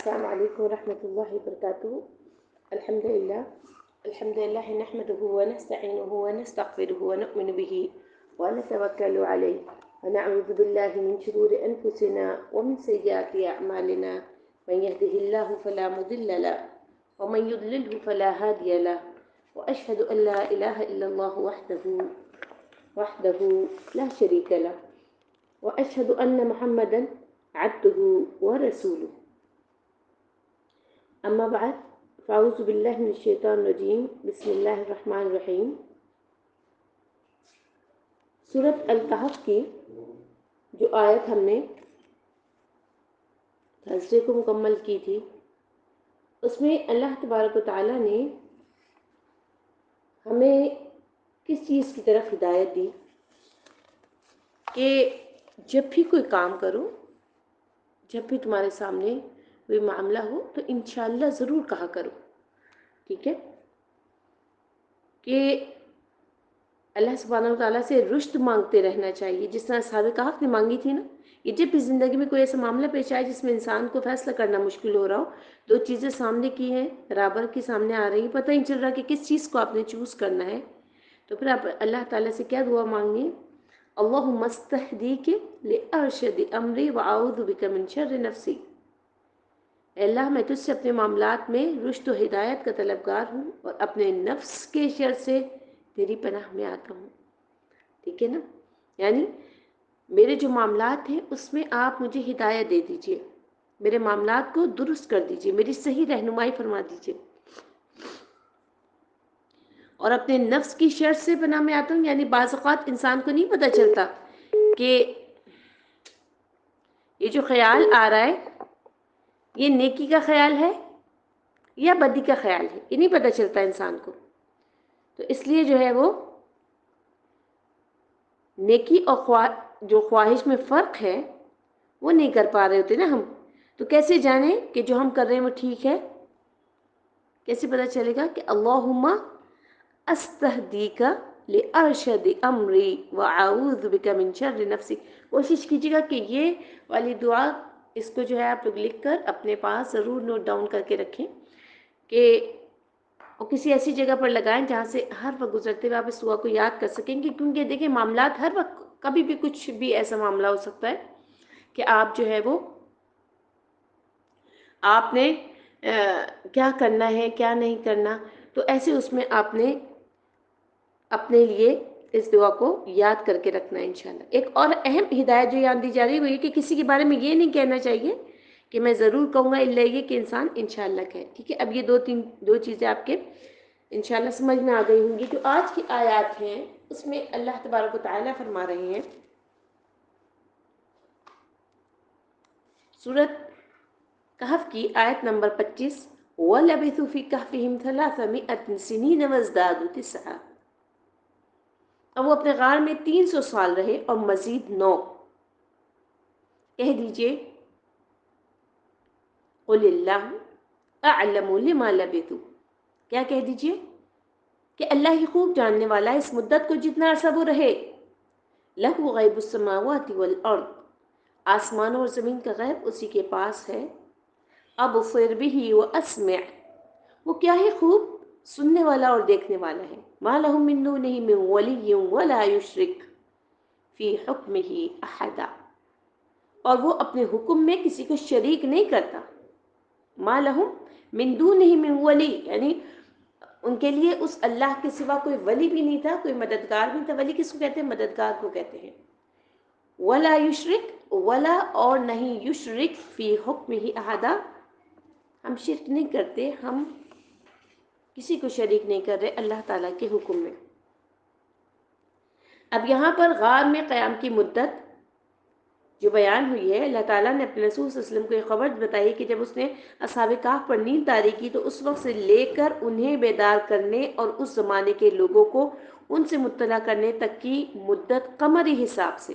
السلام عليكم ورحمة الله وبركاته. الحمد لله نحمده ونستعينه ونستغفره ونؤمن به ونتوكل عليه ونعوذ بالله من شرور أنفسنا ومن سيئات أعمالنا. من يهده الله فلا مضل له ومن يضلله فلا هادي له وأشهد أن لا إله إلا الله وحده لا شريك له وأشهد أن محمدا عبده ورسوله. أما بعد فأعوذ بالله من الشيطان الرجيم. بسم الله الرحمن الرحيم. سورۃ الکہف کی جو آیت ہم نے تھرسڈے کو مکمل کی تھی، اس میں اللہ تبارک و تعالیٰ نے ہمیں کس چیز کی طرف ہدایت دی کہ جب بھی کوئی کام کرو، جب بھی تمہارے سامنے کوئی معاملہ ہو تو انشاءاللہ ضرور کہا کرو. ٹھیک ہے کہ اللہ سبحانہ و تعالیٰ سے رشد مانگتے رہنا چاہیے، جس طرح اصحاب کہف نے مانگی تھی نا. یہ جب بھی زندگی میں کوئی ایسا معاملہ پیش آئے جس میں انسان کو فیصلہ کرنا مشکل ہو رہا ہو، دو چیزیں سامنے کی ہیں، برابر کی سامنے آ رہی ہیں، پتہ نہیں چل رہا کہ کس چیز کو آپ نے چوز کرنا ہے، تو پھر آپ اللہ تعالیٰ سے کیا دعا مانگنی؟ اللہم استہدیک لارشد امری واعوذ بک من شر نفسی. اے اللہ، میں تجھ سے اپنے معاملات میں رشد و ہدایت کا طلبگار ہوں اور اپنے نفس کے شر سے تیری پناہ میں آتا ہوں. ٹھیک ہے نا؟ یعنی میرے جو معاملات ہیں اس میں آپ مجھے ہدایت دے دیجئے، میرے معاملات کو درست کر دیجئے، میری صحیح رہنمائی فرما دیجئے، اور اپنے نفس کی شر سے پناہ میں آتا ہوں. یعنی بعض اوقات انسان کو نہیں پتہ چلتا کہ یہ جو خیال آ رہا ہے یہ نیکی کا خیال ہے یا بدی کا خیال ہے، یہ نہیں پتہ چلتا انسان کو. تو اس لیے جو ہے وہ نیکی اور جو خواہش میں فرق ہے وہ نہیں کر پا رہے ہوتے نا ہم. تو کیسے جانیں کہ جو ہم کر رہے ہیں وہ ٹھیک ہے؟ کیسے پتہ چلے گا کہ اللہم استہدیک لارشد امری واعوذ بک من شر نفسی. کوشش کیجیے گا کہ یہ والی دعا اس کو جو ہے آپ لوگ لکھ کر اپنے پاس ضرور نوٹ ڈاؤن کر کے رکھیں کہ اور کسی ایسی جگہ پر لگائیں جہاں سے ہر وقت گزرتے ہوئے آپ اس دعا کو یاد کر سکیں گے. کیونکہ دیکھیں معاملات ہر وقت کبھی بھی کچھ بھی ایسا معاملہ ہو سکتا ہے کہ آپ جو ہے وہ آپ نے کیا کرنا ہے کیا نہیں کرنا، تو ایسے اس میں آپ نے اپنے لیے اس دعا کو یاد کر کے رکھنا ہے انشاءاللہ. ایک اور اہم ہدایت جو یاد دی جا رہی ہے وہ یہ کہ کسی کے بارے میں یہ نہیں کہنا چاہیے کہ میں ضرور کہوں گا، الا یہ کہ انسان انشاءاللہ کہے. ٹھیک ہے، اب یہ دو چیزیں آپ کے انشاءاللہ سمجھ میں آ گئی ہوں گی. جو آج کی آیات ہیں اس میں اللہ تبارک و تعالیٰ فرما رہے ہیں سورۃ کہف کی آیت نمبر 25، وَلَبِثُوا فِي كَهْفِهِمْ 300 سِنِينَ وَازْدَادُوا تِسْعًا. اب وہ اپنے غار میں 300 سال رہے اور مزید 9. کہہ دیجئے قُلِ اللَّهُ أَعْلَمُ لِمَا لَبِثُوا. کیا کہہ دیجئے کہ اللہ ہی خوب جاننے والا ہے اس مدت کو جتنا عرصہ وہ رہے. لَهُ غَيْبُ السَّمَاوَاتِ وَالْأَرْضِ. آسمانوں اور زمین کا غیب اسی کے پاس ہے. أَبْصِرْ بِهِ وَأَسْمِعْ. وہ کیا ہے خوب سننے والا اور دیکھنے والا ہے. مَا لَهُم مِّن دُونِهِ مِن وَلِيٍّ وَلَا يُشْرِكُ فِي حُكْمِهِ أَحَدًا. اور وہ اپنے حکم میں کسی کو شریک نہیں کرتا. مَا لَهُم مِّن دُونِهِ مِن وَلِيٍّ، یعنی ان کے لیے اس اللہ کے سوا کوئی ولی بھی نہیں تھا، کوئی مددگار بھی نہیں تھا. ولی کس کو کہتے ہیں؟ مددگار کو کہتے ہیں. وَلَا يُشْرِكُ، وَلَا اور نہیں، يُشْرِكُ فِي حُكْمِهِ أَحَدًا، ہم شرک نہیں کرتے، ہم کسی کو شریک نہیں کر رہے اللہ تعالیٰ کے حکم میں. اب یہاں پر غار میں قیام کی مدت جو بیان ہوئی ہے، اللہ تعالیٰ نے اپنے رسول صلی اللہ علیہ وسلم کو یہ خبر بتائی کہ جب اس نے اصحاب کہف پر نیند طاری کی تو اس وقت سے لے کر انہیں بیدار کرنے اور اس زمانے کے لوگوں کو ان سے مطلع کرنے تک کی مدت قمری حساب سے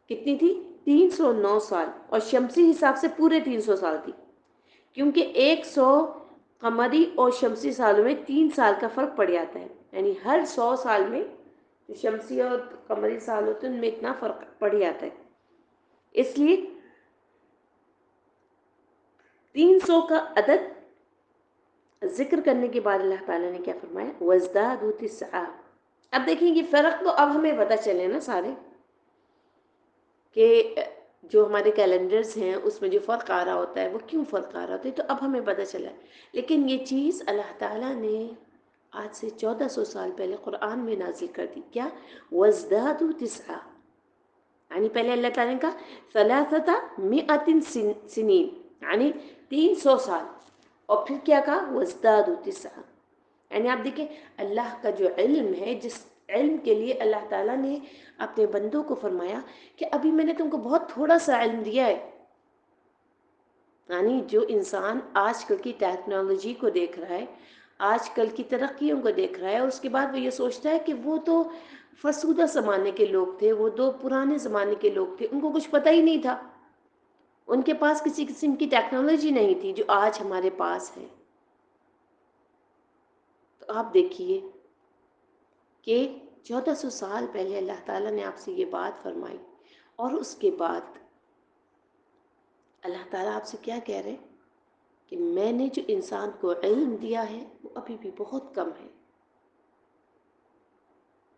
کتنی تھی؟ 309 سال، اور شمسی حساب سے پورے 300 سال تھی. کیونکہ 100 قمری اور شمسی سالوں میں 3 سال کا فرق پڑ جاتا ہے. یعنی ہر 100 سال میں جو شمسی اور قمری سال ہوتے ہیں ان میں اتنا فرق پڑ جاتا ہے. اس لیے 300 کا عدد ذکر کرنے کے بعد اللہ تعالیٰ نے کیا فرمایا؟ وَازْدَادُوا تِسْعًا۔ اب دیکھیں یہ فرق تو اب ہمیں پتہ چلے نا سارے کہ جو ہمارے کیلنڈرز ہیں اس میں جو فرق آ رہا ہوتا ہے وہ کیوں فرق آ رہا ہوتا ہے، تو اب ہمیں پتہ چلا ہے۔ لیکن یہ چیز اللہ تعالیٰ نے آج سے 1400 سال پہلے قرآن میں نازل کر دی۔ کیا؟ وَازْدَادُوا تِسْعًا، یعنی پہلے اللہ تعالیٰ نے کہا ثلاثۃ مئۃ سنین، یعنی 300 سال، اور پھر کیا کہا؟ وَازْدَادُوا تِسْعًا۔ یعنی آپ دیکھیں اللہ کا جو علم ہے، جس علم کے لیے اللہ تعالیٰ نے اپنے بندوں کو فرمایا کہ ابھی میں نے تم کو بہت تھوڑا سا علم دیا ہے۔ یعنی جو انسان آج کل کی ٹیکنالوجی کو دیکھ رہا ہے، آج کل کی ترقیوں کو دیکھ رہا ہے، اور اس کے بعد وہ یہ سوچتا ہے کہ وہ تو فرسودہ زمانے کے لوگ تھے، وہ تو پرانے زمانے کے لوگ تھے، ان کو کچھ پتہ ہی نہیں تھا، ان کے پاس کسی قسم کی ٹیکنالوجی نہیں تھی جو آج ہمارے پاس ہے۔ تو آپ دیکھیے کہ 1400 سال پہلے اللہ تعالیٰ نے آپ سے یہ بات فرمائی، اور اس کے بعد اللہ تعالیٰ آپ سے کیا کہہ رہے کہ میں نے جو انسان کو علم دیا ہے وہ ابھی بھی بہت کم ہے،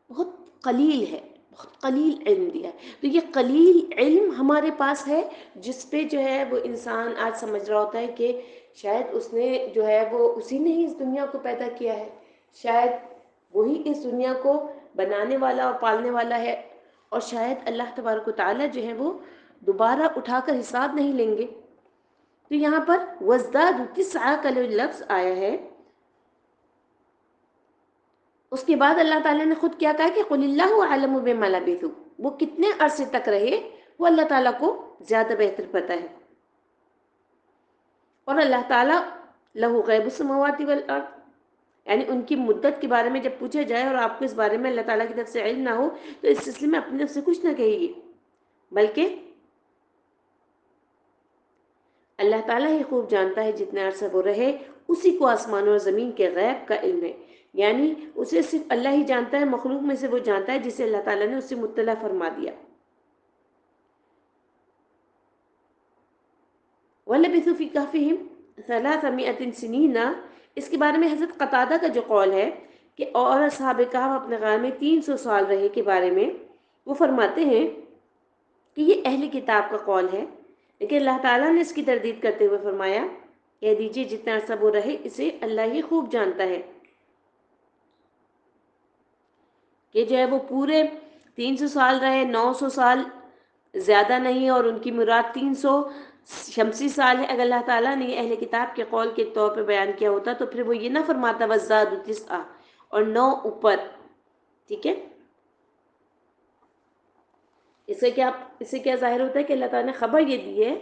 بہت قلیل ہے، بہت قلیل علم دیا ہے۔ تو یہ قلیل علم ہمارے پاس ہے، جس پہ جو ہے وہ انسان آج سمجھ رہا ہوتا ہے کہ شاید اس نے جو ہے وہ اسی نے ہی اس دنیا کو پیدا کیا ہے، شاید وہی اس دنیا کو بنانے والا اور پالنے والا ہے، اور شاید اللہ تبارک و تعالیٰ جو ہے وہ دوبارہ اٹھا کر حساب نہیں لیں گے۔ تو یہاں پر وَازْدَادُوا تِسْعًا کا جو لفظ آیا ہے، اس کے بعد اللہ تعالیٰ نے خود کیا کہا کہ قُلِ اللَّهُ أَعْلَمُ بِمَا لَبِثُوا، وہ کتنے عرصے تک رہے وہ اللہ تعالیٰ کو زیادہ بہتر پتہ ہے۔ اور اللہ تعالیٰ لَهُ غَيْبُ السَّمَاوَاتِ وَالْأَرْضِ، یعنی ان کی مدت کے بارے میں جب پوچھا جائے اور آپ کو اس بارے میں اللہ تعالیٰ کی طرف سے علم نہ ہو تو اس سلسلے میں اپنی طرف سے کچھ نہ کہیے، بلکہ اللہ تعالیٰ ہی خوب جانتا ہے جتنے عرصہ وہ رہے، اسی کو آسمان اور زمین کے غیب کا علم ہے، یعنی اسے صرف اللہ ہی جانتا ہے، مخلوق میں سے وہ جانتا ہے جسے اللہ تعالیٰ نے اس سے مطلع فرما دیا۔ وَلَبِثُوا فِي كَهْفِهِمْ 300 سِنِينَ، اس کے بارے میں حضرت قتادہ کا جو قول ہے کہ اور اصحاب کہف اپنے غار میں 300 سال رہے کے بارے میں، وہ فرماتے ہیں کہ یہ اہل کتاب کا قول ہے، لیکن اللہ تعالیٰ نے اس کی تردید کرتے ہوئے فرمایا کہہ دیجئے جتنا عرصہ وہ رہے اسے اللہ ہی خوب جانتا ہے، کہ جو ہے وہ پورے 300 سال رہے، 900 سال زیادہ نہیں، اور ان کی مراد 300 شمسی سال ہے۔ اگر اللہ تعالیٰ نے اہل کتاب کے قول کے طور پہ بیان کیا ہوتا تو پھر وہ یہ نہ فرماتا وَازْدَادُوا تِسْعًا اور 9 اوپر، ٹھیک ہے؟ اس سے کیا ظاہر ہوتا ہے کہ اللہ تعالیٰ نے خبر یہ دی ہے،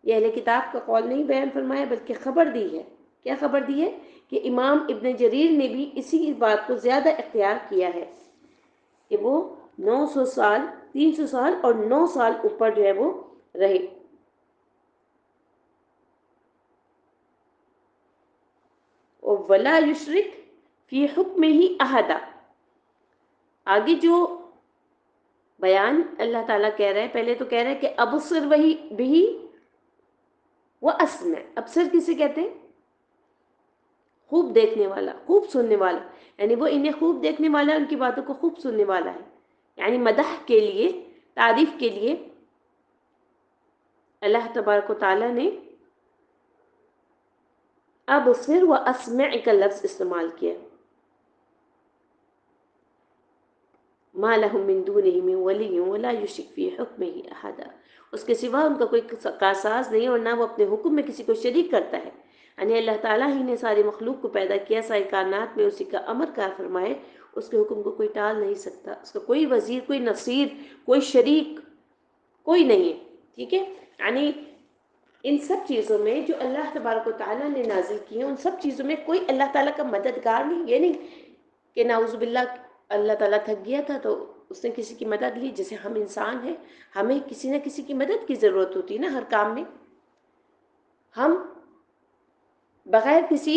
یہ اہل کتاب کا قول نہیں بیان فرمایا بلکہ خبر دی ہے۔ کیا خبر دی ہے؟ کہ امام ابن جریر نے بھی اسی بات کو زیادہ اختیار کیا ہے کہ وہ 900 سال، 300 سال اور 9 سال اوپر جو ہے وہ رہے۔ اور ولا یشرک فی حکمہ احدا، آگے جو بیان اللہ تعالیٰ کہہ رہے ہیں، پہلے تو کہہ رہے ہیں کہ ابصر وہی بھی وہ اسمع، ابصر کسے کہتے ہیں؟ خوب دیکھنے والا، خوب سننے والا، یعنی وہ انہیں خوب دیکھنے والا ہے، ان کی باتوں کو خوب سننے والا ہے، یعنی مدح کے لیے، تعریف کے لیے اللہ تبارک و تعالیٰ نے ابصر و اسمع کا لفظ استعمال کیا۔ ما لهم من دونه من ولی ولا یشرک فی حکمہ احدا، اس کے سوا ان کا کوئی کارساز نہیں اور نہ وہ اپنے حکم میں کسی کو شریک کرتا ہے۔ یعنی اللہ تعالیٰ ہی نے ساری مخلوق کو پیدا کیا، ساری کائنات میں اسی کا امر کار فرمائے، اس کے حکم کو کوئی ٹال نہیں سکتا، اس کا کوئی وزیر، کوئی نصیر، کوئی شریک کوئی نہیں ہے، ٹھیک ہے؟ یعنی ان سب چیزوں میں جو اللہ تبارک و تعالیٰ نے نازل کی ہیں، ان سب چیزوں میں کوئی اللہ تعالیٰ کا مددگار نہیں، یہ نہیں کہ نعوذ باللہ اللہ تعالیٰ تھک گیا تھا تو اس نے کسی کی مدد لی، جیسے ہم انسان ہیں، ہمیں کسی نہ کسی کی مدد کی ضرورت ہوتی ہے نا ہر کام میں، ہم بغیر کسی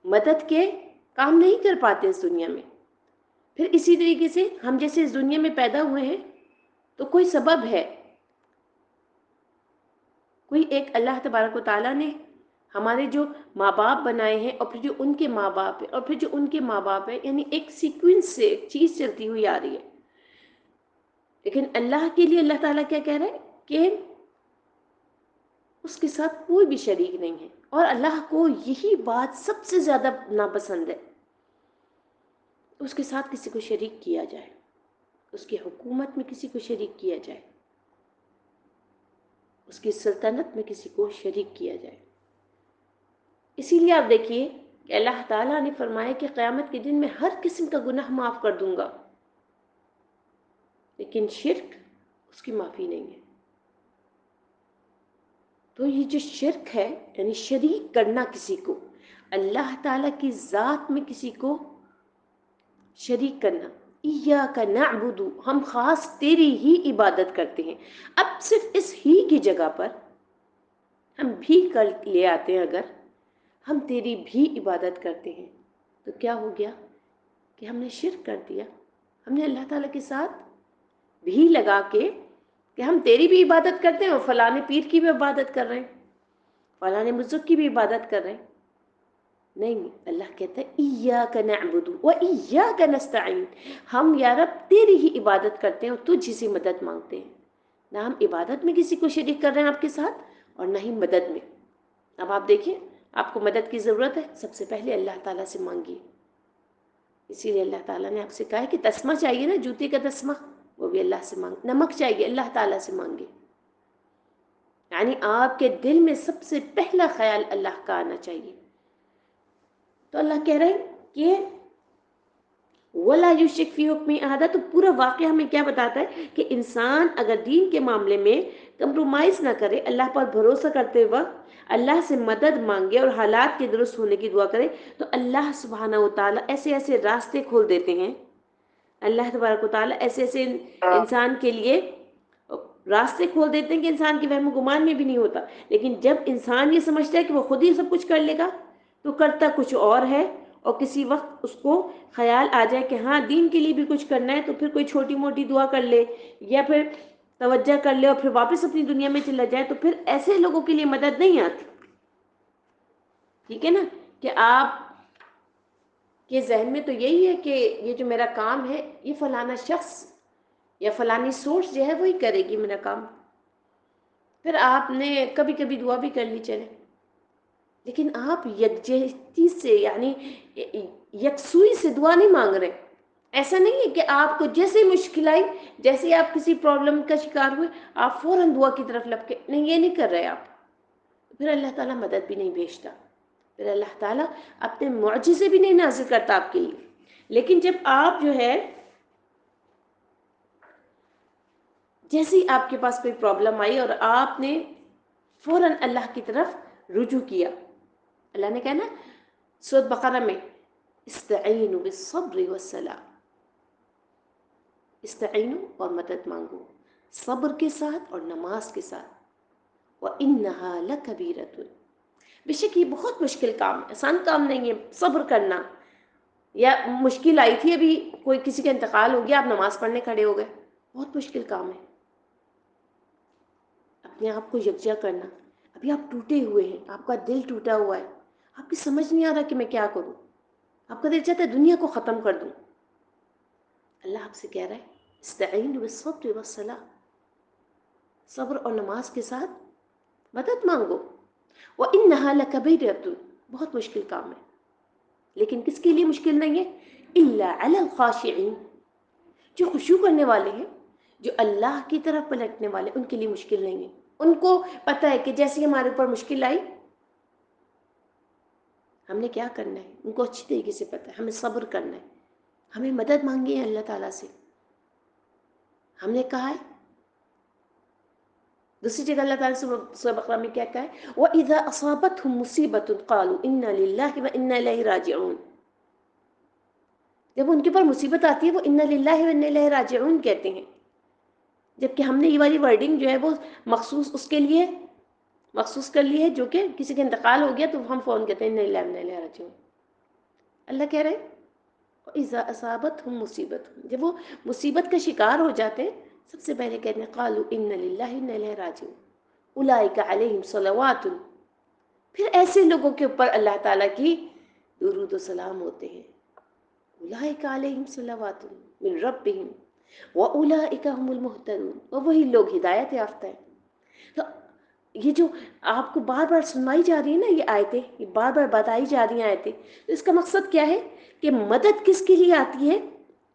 مدد کے کام نہیں کر پاتے اس دنیا میں۔ پھر اسی طریقے سے ہم جیسے اس دنیا میں پیدا ہوئے ہیں تو کوئی سبب ہے، کوئی ایک اللہ تبارک و تعالیٰ نے ہمارے جو ماں باپ بنائے ہیں اور پھر جو ان کے ماں باپ ہیں اور پھر جو ان کے ماں باپ ہیں، یعنی ایک سیکوینس سے ایک چیز چلتی ہوئی آ رہی ہے. لیکن اللہ کے لیے اللہ تعالیٰ کیا کہہ رہے ہیں کہ اس کے ساتھ کوئی بھی شریک نہیں ہے. اور اللہ کو یہی بات سب سے زیادہ ناپسند ہے، اس کے ساتھ کسی کو شریک کیا جائے، اس کی حکومت میں کسی کو شریک کیا جائے، اس کی سلطنت میں کسی کو شریک کیا جائے. اسی لیے آپ دیکھیے کہ اللہ تعالیٰ نے فرمایا کہ قیامت کے دن میں ہر قسم کا گناہ معاف کر دوں گا، لیکن شرک اس کی معافی نہیں ہے. تو یہ جو شرک ہے یعنی شریک کرنا کسی کو، اللہ تعالیٰ کی ذات میں کسی کو شریک کرنا. ایاک نعبد، ہم خاص تیری ہی عبادت کرتے ہیں. اب صرف اس ہی کی جگہ پر ہم بھی کر لے آتے ہیں، اگر ہم تیری بھی عبادت کرتے ہیں تو کیا ہو گیا کہ ہم نے شرک کر دیا. ہم نے اللہ تعالیٰ کے ساتھ بھی لگا کے کہ ہم تیری بھی عبادت کرتے ہیں اور فلاں پیر کی بھی عبادت کر رہے ہیں، فلاں بزرگ کی بھی عبادت کر رہے ہیں. نہیں، اللہ کہتا ہے ایاک نعبد و ایاک نستعین، ہم یا رب تیری ہی عبادت کرتے ہیں اور تجھ سے مدد مانگتے ہیں. نہ ہم عبادت میں کسی کو شریک کر رہے ہیں آپ کے ساتھ اور نہ ہی مدد میں. اب آپ دیکھیں، آپ کو مدد کی ضرورت ہے، سب سے پہلے اللہ تعالیٰ سے مانگیے. اسی لیے اللہ تعالیٰ نے آپ سے کہا ہے کہ تسمہ چاہیے نا، جوتے کا تسمہ، وہ بھی اللہ سے مانگ. نمک چاہیے، اللہ تعالیٰ سے مانگے. یعنی آپ کے دل میں سب سے پہلا خیال اللہ کا آنا چاہیے. تو اللہ کہہ رہے ہیں کہ وَلَا يُشْرِكْ فِي حُکْمِهِ أَحَدًا. تو پورا واقعہ ہمیں کیا بتاتا ہے کہ انسان اگر دین کے معاملے میں کمپرومائز نہ کرے، اللہ پر بھروسہ کرتے وقت اللہ سے مدد مانگے اور حالات کے درست ہونے کی دعا کرے، تو اللہ سبحانہ و تعالیٰ ایسے ایسے راستے کھول دیتے ہیں. اللہ تبارک و تعالیٰ ایسے ایسے انسان کے لیے راستے کھول دیتے ہیں کہ انسان کے وہم و گمان میں بھی نہیں ہوتا. لیکن جب انسان یہ سمجھتا ہے کہ وہ خود ہی سب کچھ کر لے گا تو کرتا کچھ اور ہے، اور کسی وقت اس کو خیال آ جائے کہ ہاں دین کے لیے بھی کچھ کرنا ہے تو پھر کوئی چھوٹی موٹی دعا کر لے یا پھر توجہ کر لے اور پھر واپس اپنی دنیا میں چلا جائے، تو پھر ایسے لوگوں کے لیے مدد نہیں آتی. ٹھیک ہے نا، کہ آپ کے ذہن میں تو یہی ہے کہ یہ جو میرا کام ہے یہ فلانا شخص یا فلانی سورس جو ہے وہی کرے گی میرا کام. پھر آپ نے کبھی کبھی دعا بھی کر لی چلے، لیکن آپ یکجہتی سے یعنی یکسوئی سے دعا نہیں مانگ رہے. ایسا نہیں ہے کہ آپ کو جیسے مشکل آئی، جیسے آپ کسی پرابلم کا شکار ہوئے، آپ فوراً دعا کی طرف لپکے. نہیں، یہ نہیں کر رہے آپ. پھر اللہ تعالیٰ مدد بھی نہیں بھیجتا، پھر اللہ تعالیٰ اپنے معجزے بھی نہیں نازل کرتا آپ کے لیے. لیکن جب آپ جو ہے جیسے آپ کے پاس کوئی پرابلم آئی اور آپ نے فوراً اللہ کی طرف رجوع کیا، اللہ نے کہا نا سورۃ بقرہ میں استعینوا بالصبر والصلاۃ، استعینوا اور مدد مانگو صبر کے ساتھ اور نماز کے ساتھ. وَإِنَّهَا لَكَبِيرَةٌ، بے شک یہ بہت مشکل کام ہے، آسان کام نہیں ہے صبر کرنا. یا مشکل آئی تھی، ابھی کوئی کسی کا انتقال ہو گیا، آپ نماز پڑھنے کھڑے ہو گئے، بہت مشکل کام ہے اپنے آپ کو یکجا کرنا. ابھی آپ ٹوٹے ہوئے ہیں، آپ کا دل ٹوٹا ہوا ہے، آپ کی سمجھ نہیں آ رہا کہ میں کیا کروں، آپ کا دل چاہتا ہے دنیا کو ختم کر دوں. اللہ آپ سے کہہ رہا ہے استعینوا بالصبر والصلاۃ، صبر اور نماز کے ساتھ مدد مانگو. وَإِنَّهَا لَكَبِيرَةٌ، بہت مشکل کام ہے. لیکن کس کے لیے مشکل نہیں ہے؟ إِلَّا عَلَى الْخَاشِعِينَ، جو خشوع کرنے والے ہیں، جو اللہ کی طرف پلٹنے والے، ان کے لیے مشکل نہیں ہے. ان کو پتہ ہے کہ جیسے ہمارے اوپر مشکل آئی ہم نے کیا کرنا ہے، ان کو اچھی طریقے سے پتہ ہے. ہمیں صبر کرنا ہے، ہمیں مدد مانگی ہے اللہ تعالیٰ سے. ہم نے کہا ہے دوسری جگہ اللہ تعالیٰ سے سورۃ بقرہ میں کیا کہا ہے وَإِذَا أَصَابَتْهُمْ مُصِيبَةٌ قَالُوا إِنَّا لِلَّهِ وَإِنَّا إِلَيْهِ رَاجِعُونَ. جب ان کے اوپر مصیبت آتی ہے وہ إِنَّا لِلَّهِ وَإِنَّا إِلَيْهِ رَاجِعُونَ کہتے ہیں، جبکہ ہم نے یہ والی ورڈنگ جو ہے وہ مخصوص اس کے لیے مخصوص کر لی ہے جو کہ کسی کا انتقال ہو گیا تو ہم فون کہتے ہیں إِنَّا لِلَّهِ وَإِنَّا إِلَيْهِ رَاجِعُونَ. اللہ کہہ رہے ہیں وَإِذَا أَصَابَتْهُمْ مُصِيبَةٌ، جب وہ مصیبت کا شکار ہو جاتے ہیں سب سے پہلے کہتے ہیں قَالُوا إِنَّا لِلَّهِ وَإِنَّا إِلَيْهِ رَاجِعُونَ. اولئک علیہم صلوات، پھر ایسے لوگوں کے اوپر اللہ تعالیٰ کی درود و سلام ہوتے ہیں. اولئک علیہم صلوات من ربہم واولئک هم المہتدون، اور وہی لوگ ہدایت یافتہ ہیں. تو یہ جو آپ کو بار بار سنوائی جا رہی ہے نا یہ آیتیں، یہ بار بار بتائی جا رہی ہیں آیتیں، تو اس کا مقصد کیا ہے کہ مدد کس کے لیے آتی ہے؟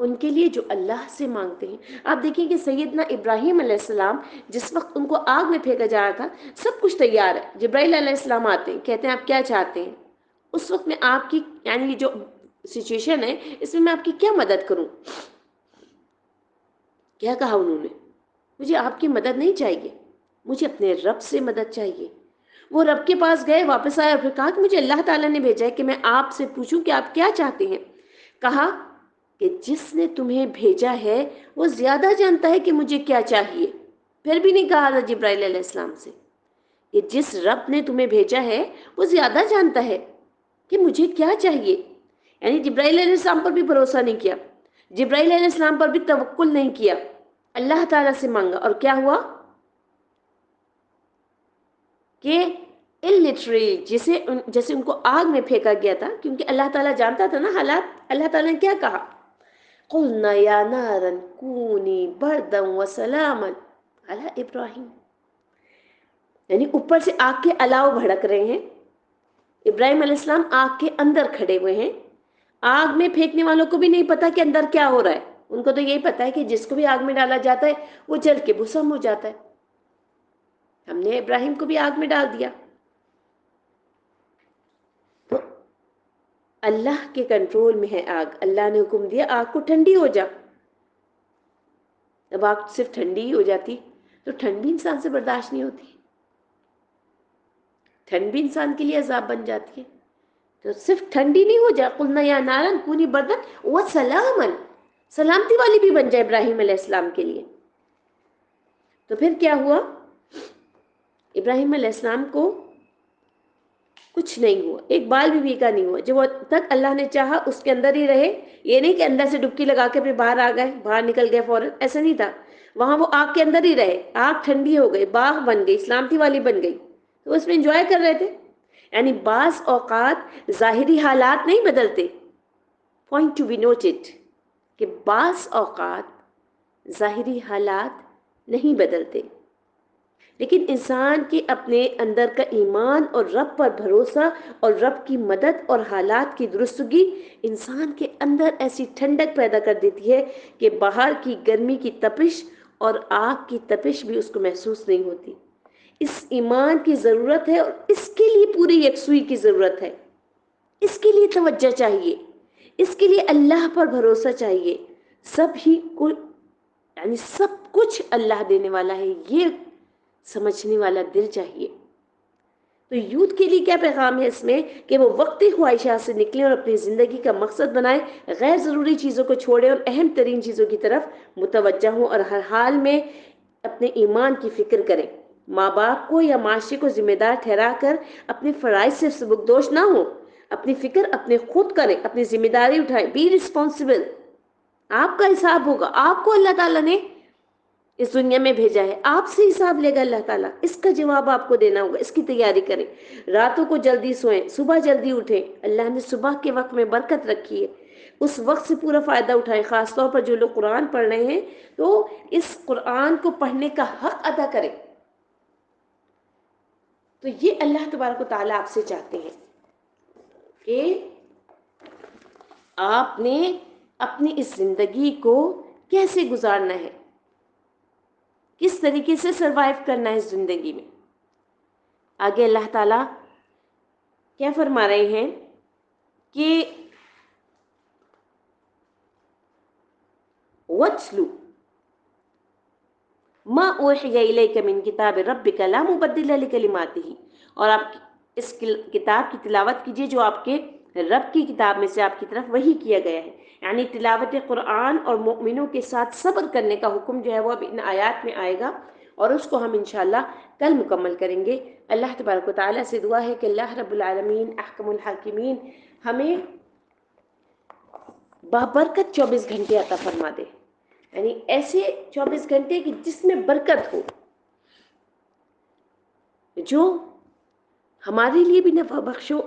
ان کے لیے جو اللہ سے مانگتے ہیں. آپ دیکھیں کہ سیدنا ابراہیم علیہ السلام جس وقت ان کو آگ میں پھینکا جا رہا تھا، سب کچھ تیار ہے، جبرائیل علیہ السلام آتے ہیں، کہتے ہیں آپ کیا چاہتے ہیں. اس وقت میں آپ کی یعنی جو سچویشن ہے اس میں آپ کی کیا مدد کروں؟ کیا کہا انہوں نے؟ مجھے آپ کی مدد نہیں چاہیے، مجھے اپنے رب سے مدد چاہیے. وہ رب کے پاس گئے، واپس آئے اور پھر کہا کہ مجھے اللہ تعالیٰ نے بھیجا ہے کہ میں آپ سے پوچھوں کہ آپ کیا چاہتے ہیں. کہا کہ جس نے تمہیں بھیجا ہے وہ زیادہ جانتا ہے کہ مجھے کیا چاہیے. پھر بھی نہیں کہا حضرت جبرائیل علیہ السلام سے کہ جس رب نے تمہیں بھیجا ہے وہ زیادہ جانتا ہے کہ مجھے کیا چاہیے. یعنی جبرائیل علیہ السلام پر بھی بھروسہ نہیں کیا، جبرائیل علیہ السلام پر بھی توکل نہیں کیا، اللہ تعالیٰ سے مانگا. اور کیا ہوا کہ الٹرلی جیسے ان کو آگ میں پھینکا گیا تھا، کیونکہ اللہ تعالیٰ جانتا تھا نا حالات. اللہ تعالیٰ نے کیا کہا؟ قلنا یا نارا کونی بردا وسلاما علی ابراہیم. یعنی اوپر سے آگ کے الاؤ بھڑک رہے ہیں، ابراہیم علیہ السلام آگ کے اندر کھڑے ہوئے ہیں. آگ میں پھینکنے والوں کو بھی نہیں پتا کہ اندر کیا ہو رہا ہے، ان کو تو یہی پتا ہے کہ جس کو بھی آگ میں ڈالا جاتا ہے وہ جل کے بھسم ہو جاتا ہے. ہم نے ابراہیم کو بھی آگ میں ڈال دیا. تو اللہ کے کنٹرول میں ہے آگ. اللہ نے حکم دیا آگ کو ٹھنڈی ہو جا. اب آگ صرف ٹھنڈی ہی ہو جاتی تو ٹھنڈ بھی انسان سے برداشت نہیں ہوتی، ٹھنڈ بھی انسان کے لیے عذاب بن جاتی ہے. تو صرف ٹھنڈی نہیں ہو جائے، قلنا یا نارن کونی بردن وسلاما، سلامتی والی بھی بن جائے ابراہیم علیہ السلام کے لیے. تو پھر کیا ہوا؟ ابراہیم علیہ السلام کو کچھ نہیں ہوا، ایک بال بھی بھیگا نہیں ہوا. جو تک اللہ نے چاہا اس کے اندر ہی رہے. یہ نہیں کہ اندر سے ڈبکی لگا کے پھر باہر آ گئے، باہر نکل گئے فوراً، ایسا نہیں تھا. وہاں وہ آگ کے اندر ہی رہے، آگ ٹھنڈی ہو گئی، باغ بن گئی، سلامتی والی بن گئی. تو اس میں انجوائے کر رہے تھے. یعنی بعض اوقات ظاہری حالات نہیں بدلتے. پوائنٹ ٹو بی نوٹڈ کہ بعض اوقات ظاہری حالات نہیں بدلتے، لیکن انسان کے اپنے اندر کا ایمان اور رب پر بھروسہ اور رب کی مدد اور حالات کی درستگی انسان کے اندر ایسی ٹھنڈک پیدا کر دیتی ہے کہ باہر کی گرمی کی تپش اور آگ کی تپش بھی اس کو محسوس نہیں ہوتی. اس ایمان کی ضرورت ہے اور اس کے لیے پوری یکسوئی کی ضرورت ہے. اس کے لیے توجہ چاہیے، اس کے لیے اللہ پر بھروسہ چاہیے. یعنی سب کچھ اللہ دینے والا ہے، یہ سمجھنے والا دل چاہیے. تو یوتھ کے لیے کیا پیغام ہے اس میں کہ وہ وقتی خواہشات سے نکلیں اور اپنی زندگی کا مقصد بنائیں، غیر ضروری چیزوں کو چھوڑیں اور اہم ترین چیزوں کی طرف متوجہ ہوں اور ہر حال میں اپنے ایمان کی فکر کریں. ماں باپ کو یا معاشرے کو ذمہ دار ٹھہرا کر اپنے فرائض سے سبکدوش نہ ہوں. اپنی فکر اپنے خود کریں، اپنی ذمہ داری اٹھائیں. Be responsible. آپ کا حساب ہوگا، آپ کو اللہ تعالیٰ نے اس دنیا میں بھیجا ہے، آپ سے حساب لے گا اللہ تعالیٰ. اس کا جواب آپ کو دینا ہوگا، اس کی تیاری کریں. راتوں کو جلدی سوئیں، صبح جلدی اٹھیں. اللہ نے صبح کے وقت میں برکت رکھی ہے، اس وقت سے پورا فائدہ اٹھائیں. خاص طور پر جو لوگ قرآن پڑھ رہے ہیں تو اس قرآن کو پڑھنے کا حق ادا کریں. تو یہ اللہ تبارک و تعالیٰ آپ سے چاہتے ہیں کہ آپ نے اپنی اس زندگی کو کیسے گزارنا ہے، کس طریقے سے سروائیو کرنا ہے اس زندگی میں. آگے اللہ تعالیٰ کیا فرما رہے ہیں کہ وَاتْلُ مَا أُوحِيَ إِلَيْكَ مِنْ كِتَابِ رَبِّكَ لَا مُبَدِّلَ لِكَلِمَاتِهِ. اور آپ اس کتاب کی تلاوت کیجئے جو آپ کے رب کی کتاب میں سے آپ کی طرف وحی کیا گیا ہے. یعنی تلاوت قرآن اور مؤمنوں کے ساتھ صبر کرنے کا حکم جو ہے وہ اب ان آیات میں آئے گا، اور اس کو ہم انشاءاللہ کل مکمل کریں گے. اللہ تبارک و تعالیٰ سے دعا ہے کہ اللہ رب العالمین احکم الحاکمین ہمیں بابرکت 24 گھنٹے عطا فرما دے. یعنی ایسے 24 گھنٹے کہ جس میں برکت ہو، جو ہمارے لیے بھی نفع بخش ہو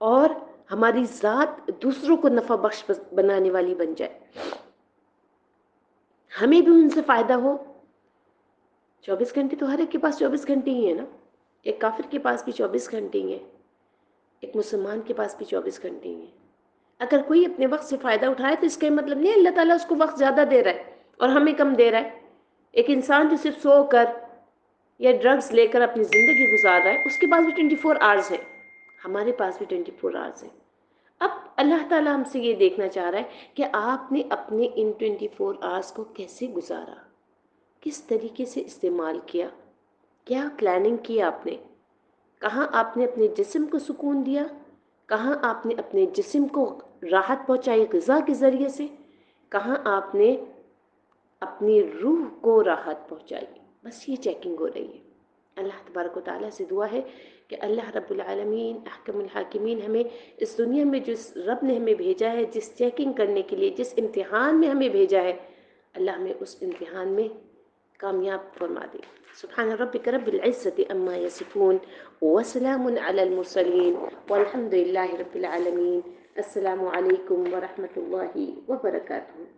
اور ہماری ذات دوسروں کو نفع بخش بنانے والی بن جائے، ہمیں بھی ان سے فائدہ ہو۔ 24 گھنٹے تو ہر ایک کے پاس 24 گھنٹے ہی ہیں نا، ایک کافر کے پاس بھی 24 گھنٹے ہی ہیں، ایک مسلمان کے پاس بھی 24 گھنٹے ہی ہیں۔ اگر کوئی اپنے وقت سے فائدہ اٹھائے تو اس کا مطلب نہیں اللہ تعالیٰ اس کو وقت زیادہ دے رہا ہے اور ہمیں کم دے رہا ہے۔ ایک انسان جو صرف سو کر یا ڈرگز لے کر اپنی زندگی گزار رہا ہے، اس کے پاس بھی 24 آورز ہے، ہمارے پاس بھی 24 آورز ہے۔ اب اللہ تعالیٰ ہم سے یہ دیکھنا چاہ رہا ہے کہ آپ نے اپنے ان 24 آورز کو کیسے گزارا، کس طریقے سے استعمال کیا، کیا پلاننگ کی آپ نے، کہاں آپ نے اپنے جسم کو سکون دیا، کہاں آپ نے اپنے جسم کو راحت پہنچائی غذا کے ذریعے سے، کہاں آپ نے اپنی روح کو راحت پہنچائی۔ بس یہ چیکنگ ہو رہی ہے۔ اللہ تبارک و تعالیٰ سے دعا ہے کہ اللہ رب العالمین احکم الحاکمین ہمیں اس دنیا میں جس رب نے ہمیں بھیجا ہے، جس چیکنگ کرنے کے لیے، جس امتحان میں ہمیں بھیجا ہے، اللہ ہمیں اس امتحان میں کامیاب فرما دے۔ سبحان ربک رب العزت عما یصفون وسلام علی المرسلین والحمد للہ رب العالمین۔ السلام علیکم ورحمۃ اللہ وبرکاتہ۔